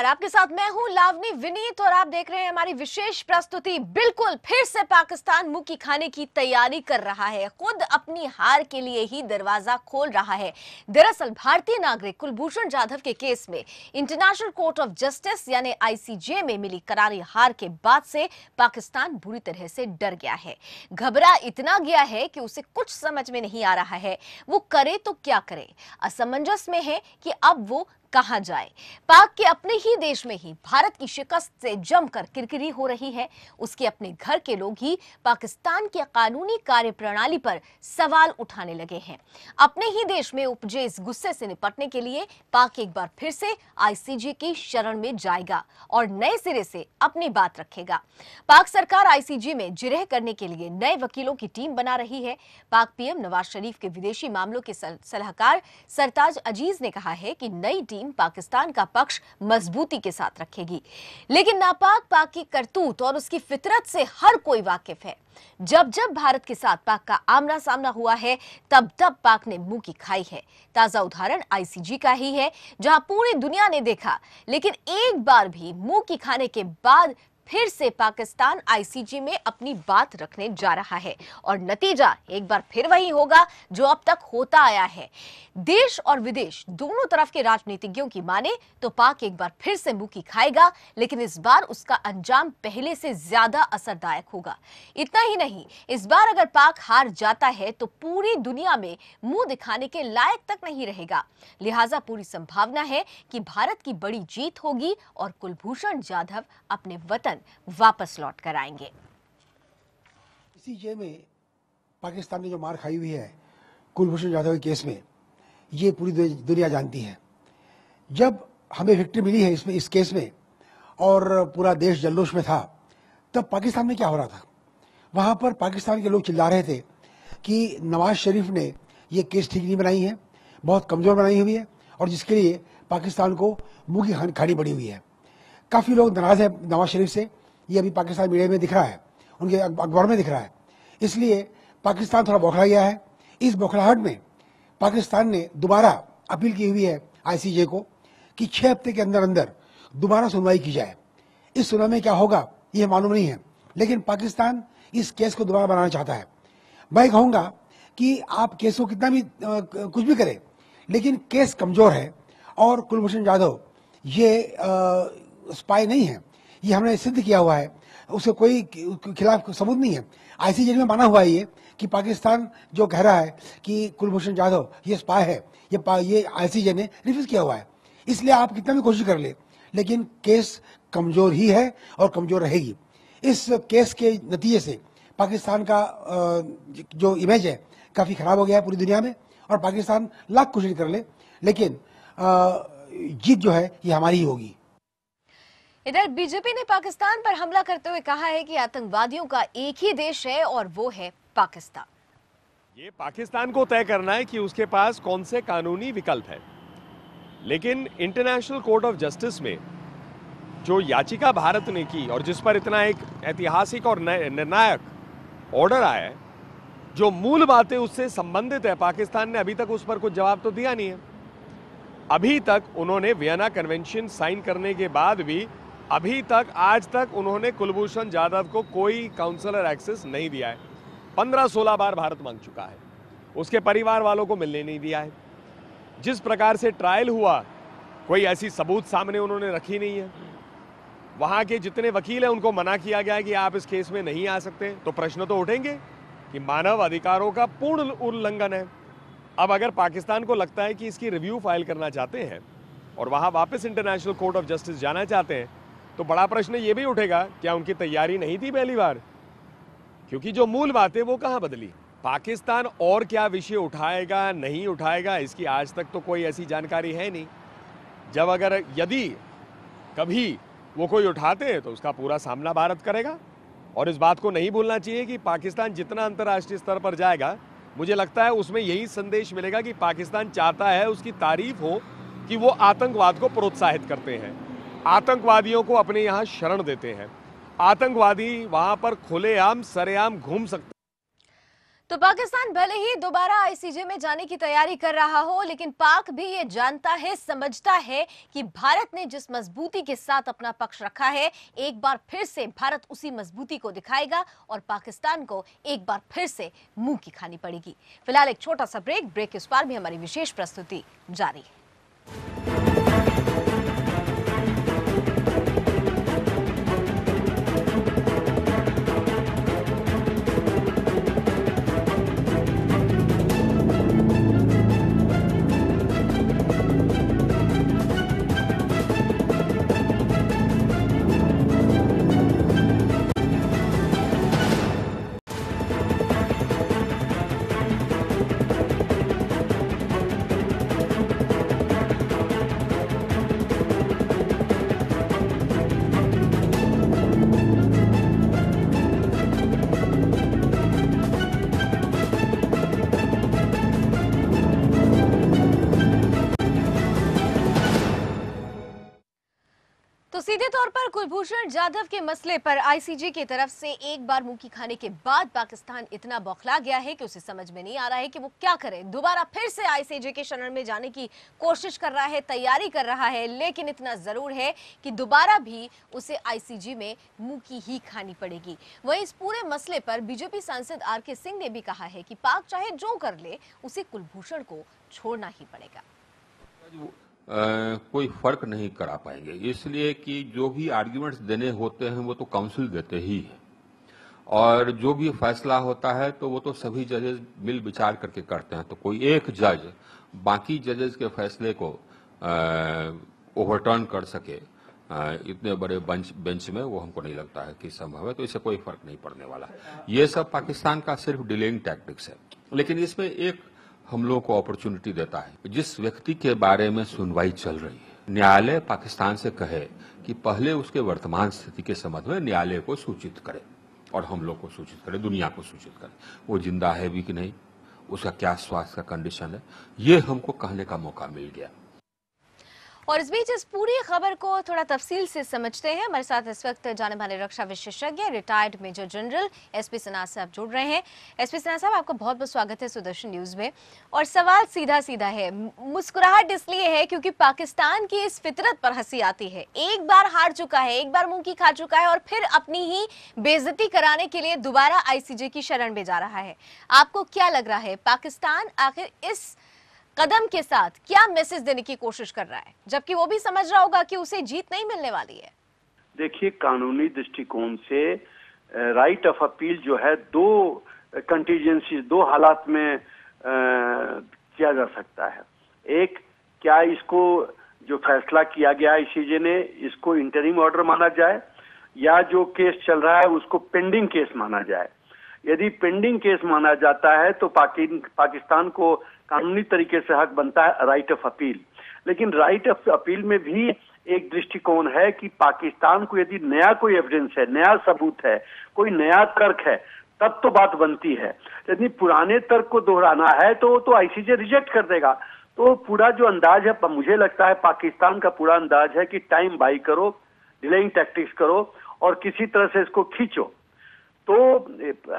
नमस्कार, आपके साथ मैं हूं लावनी विनीत और आप देख रहे हैं हमारी विशेष प्रस्तुति। बिल्कुल फिर से पाकिस्तान मुक्की खाने की तैयारी कर रहा है, खुद अपनी हार के लिए ही दरवाजा खोल रहा है। दरअसल भारतीय नागरिक कुलभूषण जाधव के केस में इंटरनेशनल कोर्ट ऑफ जस्टिस यानी आईसीजे में मिली करारी हार के बाद से पाकिस्तान बुरी तरह से डर गया है, घबरा इतना गया है कि उसे कुछ समझ में नहीं आ रहा है वो करे तो क्या करे। असमंजस में है कि अब वो कहां जाए। पाक के अपने ही देश में ही भारत की शिकस्त से जमकर किरकिरी हो रही है। उसके अपने घर के लोग ही पाकिस्तान की कानूनी कार्यप्रणाली पर सवाल उठाने लगे हैं। अपने ही देश में उपजे इस गुस्से से निपटने के लिए पाक एक बार फिर से आईसीजे की शरण में जाएगा और नए सिरे से अपनी बात रखेगा। पाक सरकार आईसीजे में जिरह करने के लिए नए वकीलों की टीम बना रही है। पाक पीएम नवाज शरीफ के विदेशी मामलों के सलाहकार सरताज अजीज ने कहा है कि नई टीम पाकिस्तान का पक्ष मजबूती के साथ रखेगी, लेकिन नापाक पाक की करतूत और उसकी फितरत से हर कोई वाकिफ है। जब जब भारत के साथ पाक का आमना सामना हुआ है तब तब पाक ने मुंह की खाई है। ताजा उदाहरण आईसीजे का ही है, जहां पूरी दुनिया ने देखा, लेकिन एक बार भी मुंह की खाने के बाद फिर से पाकिस्तान आईसीजे में अपनी बात रखने जा रहा है और नतीजा एक बार फिर वही होगा जो अब तक होता आया है। देश और विदेश दोनों तरफ के राजनीतिज्ञों की माने तो पाक एक बार फिर से मुक्की खाएगा, लेकिन इस बार उसका अंजाम पहले से ज्यादा असरदायक होगा। इतना ही नहीं, इस बार अगर पाक हार जाता है तो पूरी दुनिया में मुंह दिखाने के लायक तक नहीं रहेगा। लिहाजा पूरी संभावना है कि भारत की बड़ी जीत होगी और कुलभूषण जाधव अपने वतन वापस लौट कर आएंगे। इसी जे में पाकिस्तान ने जो मार खाई हुई है कुलभूषण जाधव के केस में, ये पूरी दुनिया जानती है। जब हमें विक्ट्री मिली है इस केस में और पूरा देश जल्लोश में था, तब पाकिस्तान में क्या हो रहा था? वहां पर पाकिस्तान के लोग चिल्ला रहे थे कि नवाज शरीफ ने ये केस ठीक नहीं बनाई है, बहुत कमजोर बनाई हुई है और जिसके लिए पाकिस्तान को मुंह की खानी पड़ी हुई है। काफी लोग नाराज है नवाज शरीफ से, ये अभी पाकिस्तान मीडिया में दिख रहा है, उनके अखबार में दिख रहा है। इसलिए पाकिस्तान थोड़ा बौखला गया है। इस बौखलाहट में पाकिस्तान ने दोबारा अपील की हुई है आईसीजे को कि 6 हफ्ते के अंदर अंदर दोबारा सुनवाई की जाए। इस सुनवाई में क्या होगा यह मालूम नहीं है, लेकिन पाकिस्तान इस केस को दोबारा बनाना चाहता है। मैं कहूंगा कि आप केस को कितना भी कुछ भी करें, लेकिन केस कमजोर है और कुलभूषण जाधव ये स्पाई नहीं है, ये हमने सिद्ध किया हुआ है, उसे कोई खिलाफ सबूत नहीं है। आईसीजे में माना हुआ है ये कि पाकिस्तान जो कह रहा है कि कुलभूषण जाधव ये स्पाई है, ये आईसीजे ने रिफ्यूज किया हुआ है। इसलिए आप कितना भी कोशिश कर ले, लेकिन केस कमजोर ही है और कमजोर रहेगी। इस केस के नतीजे से पाकिस्तान का जो इमेज है काफी खराब हो गया है पूरी दुनिया में, और पाकिस्तान लाख कोशिश कर ले, लेकिन जीत जो है ये हमारी ही होगी। इधर बीजेपी ने पाकिस्तान पर हमला करते हुए कहा है कि आतंकवादियों का एक ही देश है और वो है पाकिस्तान। ये पाकिस्तान को तय करना है कि उसके पास कौन से कानूनी विकल्प है, लेकिन इंटरनेशनल कोर्ट ऑफ जस्टिस में जो याचिका भारत ने की और जिस पर इतना एक ऐतिहासिक और निर्णायक ऑर्डर आया है, जो मूल बातें उससे संबंधित है, पाकिस्तान ने अभी तक उस पर कुछ जवाब तो दिया नहीं है। अभी तक उन्होंने वियना कन्वेंशन साइन करने के बाद भी अभी तक आज तक उन्होंने कुलभूषण जाधव को कोई काउंसलर एक्सेस नहीं दिया है। 15-16 बार भारत मांग चुका है, उसके परिवार वालों को मिलने नहीं दिया है। जिस प्रकार से ट्रायल हुआ, कोई ऐसी सबूत सामने उन्होंने रखी नहीं है। वहां के जितने वकील हैं उनको मना किया गया है कि आप इस केस में नहीं आ सकते। तो प्रश्न तो उठेंगे कि मानव अधिकारों का पूर्ण उल्लंघन है। अब अगर पाकिस्तान को लगता है कि इसकी रिव्यू फाइल करना चाहते हैं और वहां वापस इंटरनेशनल कोर्ट ऑफ जस्टिस जाना चाहते हैं, तो बड़ा प्रश्न ये भी उठेगा, क्या उनकी तैयारी नहीं थी पहली बार? क्योंकि जो मूल बात है वो कहां बदली। पाकिस्तान और क्या विषय उठाएगा नहीं उठाएगा, इसकी आज तक तो कोई ऐसी जानकारी है नहीं। जब अगर यदि कभी वो कोई उठाते हैं तो उसका पूरा सामना भारत करेगा। और इस बात को नहीं भूलना चाहिए कि पाकिस्तान जितना अंतर्राष्ट्रीय स्तर पर जाएगा, मुझे लगता है उसमें यही संदेश मिलेगा कि पाकिस्तान चाहता है, उसकी तारीफ हो कि वो आतंकवाद को प्रोत्साहित करते हैं, आतंकवादियों को अपने यहाँ शरण देते हैं, आतंकवादी वहां पर खुलेआम सरेआम घूम सकते हैं। तो पाकिस्तान भले ही दोबारा आईसीजे में जाने की तैयारी कर रहा हो, लेकिन पाक भी ये जानता है, समझता है कि भारत ने जिस मजबूती के साथ अपना पक्ष रखा है, एक बार फिर से भारत उसी मजबूती को दिखाएगा और पाकिस्तान को एक बार फिर से मुंह की खानी पड़ेगी। फिलहाल एक छोटा सा ब्रेक के उस पार भी हमारी विशेष प्रस्तुति जारी है। तो सीधे तौर पर कुलभूषण जाधव के मसले पर आईसीजे की तरफ से एक बार मुंह की खाने के बाद पाकिस्तान इतना बौखला गया है कि उसे समझ में नहीं आ रहा है कि वो क्या करे। दोबारा फिर से आईसीजे के शरण में जाने की कोशिश कर रहा है, तैयारी कर रहा है, लेकिन इतना जरूर है कि दोबारा भी उसे आईसीजे में मुंह की ही खानी पड़ेगी। वहीं इस पूरे मसले पर बीजेपी सांसद आरके सिंह ने भी कहा है कि पाक चाहे जो कर ले, उसे कुलभूषण को छोड़ना ही पड़ेगा। कोई फर्क नहीं करा पाएंगे, इसलिए कि जो भी आर्ग्यूमेंट्स देने होते हैं वो तो काउंसिल देते ही है, और जो भी फैसला होता है तो वो तो सभी जजेस मिल विचार करके करते हैं। तो कोई एक जज बाकी जजेस के फैसले को ओवरटर्न कर सके इतने बड़े बेंच में, वो हमको नहीं लगता है कि संभव है। तो इससे कोई फर्क नहीं पड़ने वाला। ये सब पाकिस्तान का सिर्फ डिलेइंग टैक्टिक्स है, लेकिन इसमें एक हम लोगों को अपॉर्चुनिटी देता है। जिस व्यक्ति के बारे में सुनवाई चल रही है, न्यायालय पाकिस्तान से कहे कि पहले उसके वर्तमान स्थिति के संबंध में न्यायालय को सूचित करे और हम लोग को सूचित करे, दुनिया को सूचित करे, वो जिंदा है भी कि नहीं, उसका क्या स्वास्थ्य का कंडीशन है, ये हमको कहने का मौका मिल गया। और इस बीच इस पूरी खबर को थोड़ा तफसील से समझते हैं। हमारे साथ इस वक्त जाने माने रक्षा विशेषज्ञ retired major general SP Sinha साहब जुड़ रहे हैं। एसपी सिन्हा साहब, आपका बहुत बहुत स्वागत है सुदर्शन न्यूज में। और सवाल सीधा सीधा है, मुस्कुराहट इसलिए है क्योंकि पाकिस्तान की इस फितरत पर हंसी आती है। एक बार हार चुका है, एक बार मुंह की खा चुका है और फिर अपनी ही बेइज्जती कराने के लिए दोबारा आईसीजे की शरण में जा रहा है। आपको क्या लग रहा है, पाकिस्तान आखिर इस कदम के साथ क्या मैसेज देने की कोशिश कर रहा है, जबकि वो भी समझ रहा होगा कि उसे जीत नहीं मिलने वाली है? देखिए, कानूनी दृष्टिकोण से राइट ऑफ अपील जो है दो कंटीजेंसी, दो हालात में किया जा सकता है। एक, क्या इसको जो फैसला किया गया आईसीजे ने, इसको इंटरिम ऑर्डर माना जाए, या जो केस चल रहा है उसको पेंडिंग केस माना जाए। यदि पेंडिंग केस माना जाता है तो पाकिस्तान को कानूनी तरीके से हक बनता है राइट ऑफ अपील। लेकिन राइट ऑफ अपील में भी एक दृष्टिकोण है कि पाकिस्तान को यदि नया कोई एविडेंस है, नया सबूत है, कोई नया तर्क है, तब तो बात बनती है। यदि पुराने तर्क को दोहराना है तो आईसीजे रिजेक्ट कर देगा। तो पूरा जो अंदाज है, मुझे लगता है पाकिस्तान का पूरा अंदाज है कि टाइम बाई करो, डिलेइंग टैक्टिक्स करो और किसी तरह से इसको खींचो। तो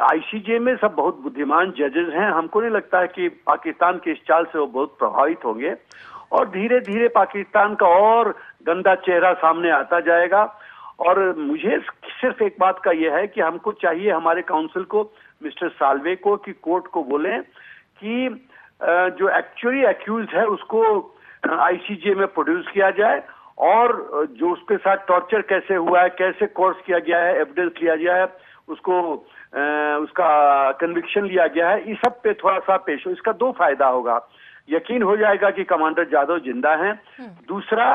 आईसीजे में सब बहुत बुद्धिमान जजेस हैं। हमको नहीं लगता है कि पाकिस्तान की इस चाल से वो बहुत प्रभावित होंगे और धीरे धीरे पाकिस्तान का और गंदा चेहरा सामने आता जाएगा। और मुझे सिर्फ एक बात का यह है कि हमको चाहिए, हमारे काउंसिल को, मिस्टर साल्वे को, कि कोर्ट को बोलें कि जो एक्चुअली एक्यूज्ड है उसको आईसीजे में प्रोड्यूस किया जाए और जो उसके साथ टॉर्चर कैसे हुआ है, कैसे कोर्स किया गया है, एविडेंस लिया गया है, उसको उसका कन्विक्शन लिया गया है, इस सब पे थोड़ा सा पेश हो। इसका दो फायदा होगा, यकीन हो जाएगा कि कमांडर जाधव जिंदा हैं। दूसरा,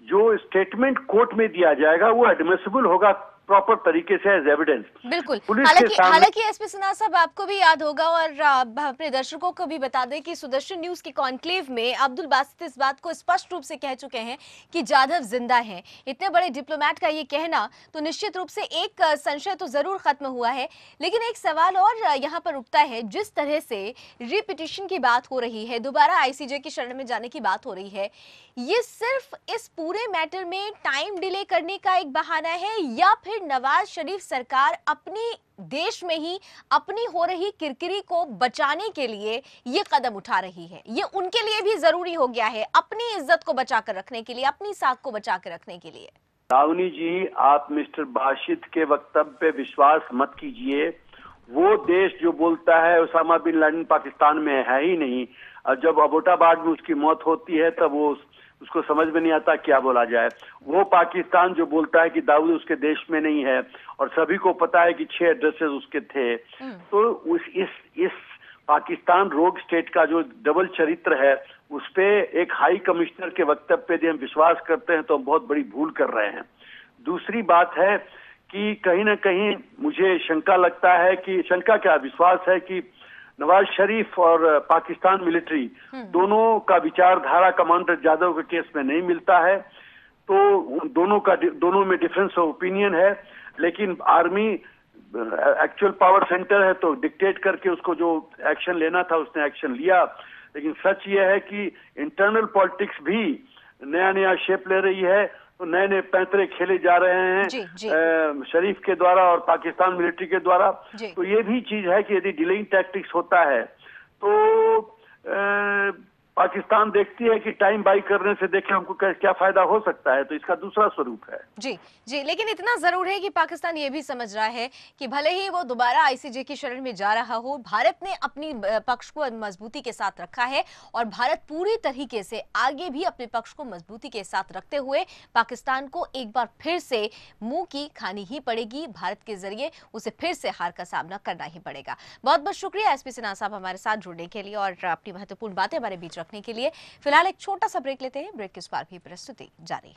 जो स्टेटमेंट कोर्ट में दिया जाएगा वो एडमिसिबल होगा प्रॉपर तरीके से एज एविडेंस। बिल्कुल। हालांकि एसपी सिन्हा साहब, आपको भी याद होगा और अपने दर्शकों को भी बता दें कि सुदर्शन न्यूज की कॉन्क्लेव में अब्दुल बासित इस बात को स्पष्ट रूप से कह चुके हैं कि जाधव जिंदा हैं। इतने बड़े डिप्लोमेट का ये कहना तो निश्चित रूप से एक संशय तो जरूर खत्म हुआ है, लेकिन एक सवाल और यहाँ पर उठता है। जिस तरह से रिपिटिशन की बात हो रही है, दोबारा आईसीजे की शरण में जाने की बात हो रही है, ये सिर्फ इस पूरे मैटर में टाइम डिले करने का एक बहाना है या फिर आखिर नवाज शरीफ सरकार अपनी देश में ही अपनी हो रही किरकिरी को बचाने के लिए ये कदम उठा रही है। ये उनके लिए भी जरूरी हो गया है, अपनी इज्जत को बचाकर रखने के लिए, अपनी साख को बचाकर रखने के लिए। रावनी जी, आप मिस्टर बाशिद के वक्तव्य पे विश्वास मत कीजिए। वो देश जो बोलता है उसामा बिन लादेन पाकिस्तान में है ही नहीं, और जब अबोटाबाद में उसकी मौत होती है तब वो उसको समझ में नहीं आता क्या बोला जाए। वो पाकिस्तान जो बोलता है कि दाऊद उसके देश में नहीं है, और सभी को पता है कि 6 एड्रेसेस उसके थे, तो इस पाकिस्तान रोग स्टेट का जो डबल चरित्र है उस पे एक हाई कमिश्नर के वक्तव्य पे यदि हम विश्वास करते हैं तो हम बहुत बड़ी भूल कर रहे हैं। दूसरी बात है कि कहीं ना कहीं मुझे शंका लगता है कि, शंका क्या, विश्वास है कि नवाज शरीफ और पाकिस्तान मिलिट्री दोनों का विचारधारा कमांडर जाधव के केस में नहीं मिलता है, तो दोनों में डिफरेंस ऑफ ओपिनियन है। लेकिन आर्मी एक्चुअल पावर सेंटर है, तो डिक्टेट करके उसको जो एक्शन लेना था उसने एक्शन लिया। लेकिन सच ये है कि इंटरनल पॉलिटिक्स भी नया नया शेप ले रही है, तो नए नए पैंतरे खेले जा रहे हैं शरीफ के द्वारा और पाकिस्तान मिलिट्री के द्वारा। तो ये भी चीज है कि यदि डिलेइंग टैक्टिक्स होता है तो पाकिस्तान देखती है कि टाइम बाई करने से देखें हमको क्या फायदा हो सकता है, तो इसका दूसरा स्वरूप है। जी, लेकिन इतना जरूर है कि पाकिस्तान ये भी समझ रहा है कि भले ही वो दोबारा आईसीजे की शरण में जा रहा हो, भारत ने अपनी पक्ष को मजबूती के साथ रखा है और भारत पूरी तरीके से आगे भी अपने पक्ष को मजबूती के साथ रखते हुए पाकिस्तान को एक बार फिर से मुंह की खानी ही पड़ेगी। भारत के जरिए उसे फिर से हार का सामना करना ही पड़ेगा। बहुत बहुत शुक्रिया एसपी सिन्हा साहब हमारे साथ जुड़ने के लिए और अपनी महत्वपूर्ण बातें हमारे बीच रखने के लिए। फिलहाल एक छोटा सा ब्रेक लेते हैं, ब्रेक के उस पार भी प्रस्तुति जारी।